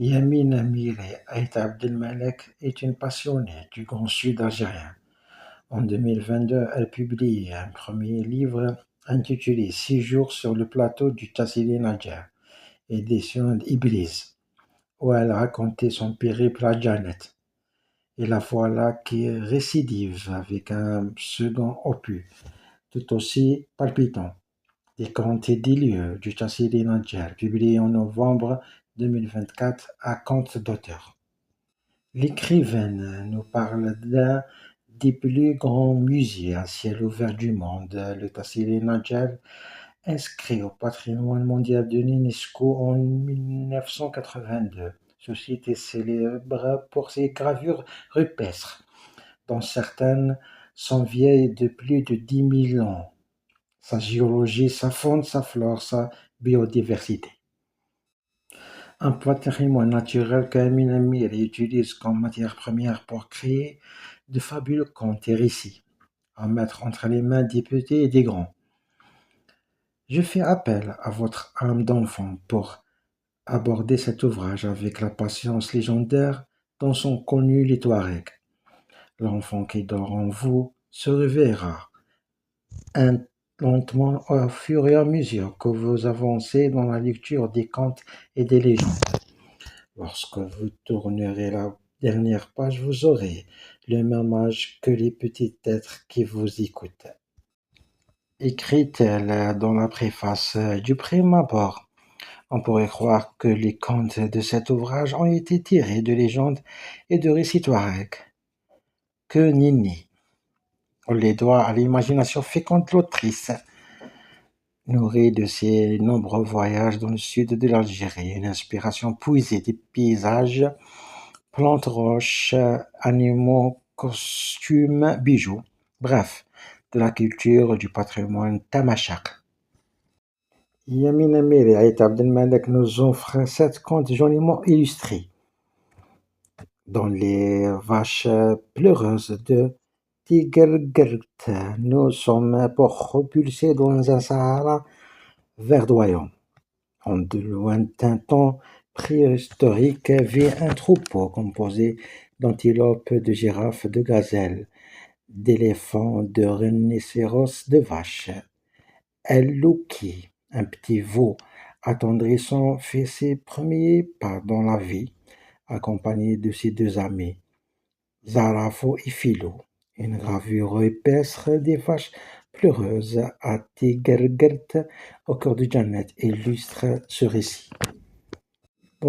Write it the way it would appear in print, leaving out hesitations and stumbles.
Yamina Miri Aït Abdelmalek est une passionnée du Grand Sud algérien. En 2022, elle publie un premier livre intitulé Six jours sur le plateau du Tassili Nadjer, édition d'Iblis, où elle racontait son périple à Janet. Et la voilà qui récidive avec un second opus, tout aussi palpitant, Des contes et des lieux du Tassili Nadjer, publié en novembre 2024 à compte d'auteur. L'écrivaine nous parle d'un des plus grands musées à ciel ouvert du monde, le Tassili Nadjer, inscrit au patrimoine mondial de l'UNESCO en 1982. Ce site est célèbre pour ses gravures rupestres, dont certaines sont vieilles de plus de 10 000 ans. Sa géologie, sa faune, sa flore, sa biodiversité. Un patrimoine naturel qu'Amin Amir utilise comme matière première pour créer de fabuleux contes et récits, à mettre entre les mains des petits et des grands. Je fais appel à votre âme d'enfant pour aborder cet ouvrage avec la patience légendaire dont sont connus les Touaregs. L'enfant qui dort en vous se réveillera lentement au fur et à mesure que vous avancez dans la lecture des contes et des légendes. Lorsque vous tournerez la dernière page, vous aurez le même âge que les petits êtres qui vous écoutent. Écrit-elle dans la préface du prime abord, on pourrait croire que les contes de cet ouvrage ont été tirés de légendes et de récits touaregs. Que nenni! On les doit à l'imagination féconde de l'autrice, nourrie de ses nombreux voyages dans le sud de l'Algérie, une inspiration puisée des paysages, plantes, roches, animaux, costumes, bijoux, bref, de la culture du patrimoine tamashaq. Yamina Miri Aït Abdelmalek nous offre 7 contes joliment illustrés, dont les vaches pleureuses de Tigelgert. Nous sommes propulsés dans un Sahara verdoyant. En de lointains temps préhistoriques vit un troupeau composé d'antilopes, de girafes, de gazelles, d'éléphants, de rhinocéros, de vaches. El-Louki, un petit veau attendrissant, fait ses premiers pas dans la vie, accompagné de ses 2 amis, Zarafo et Philo. Une gravure épaisse des vaches pleureuses à Tigelgert, au cœur de Janet, illustre ce récit.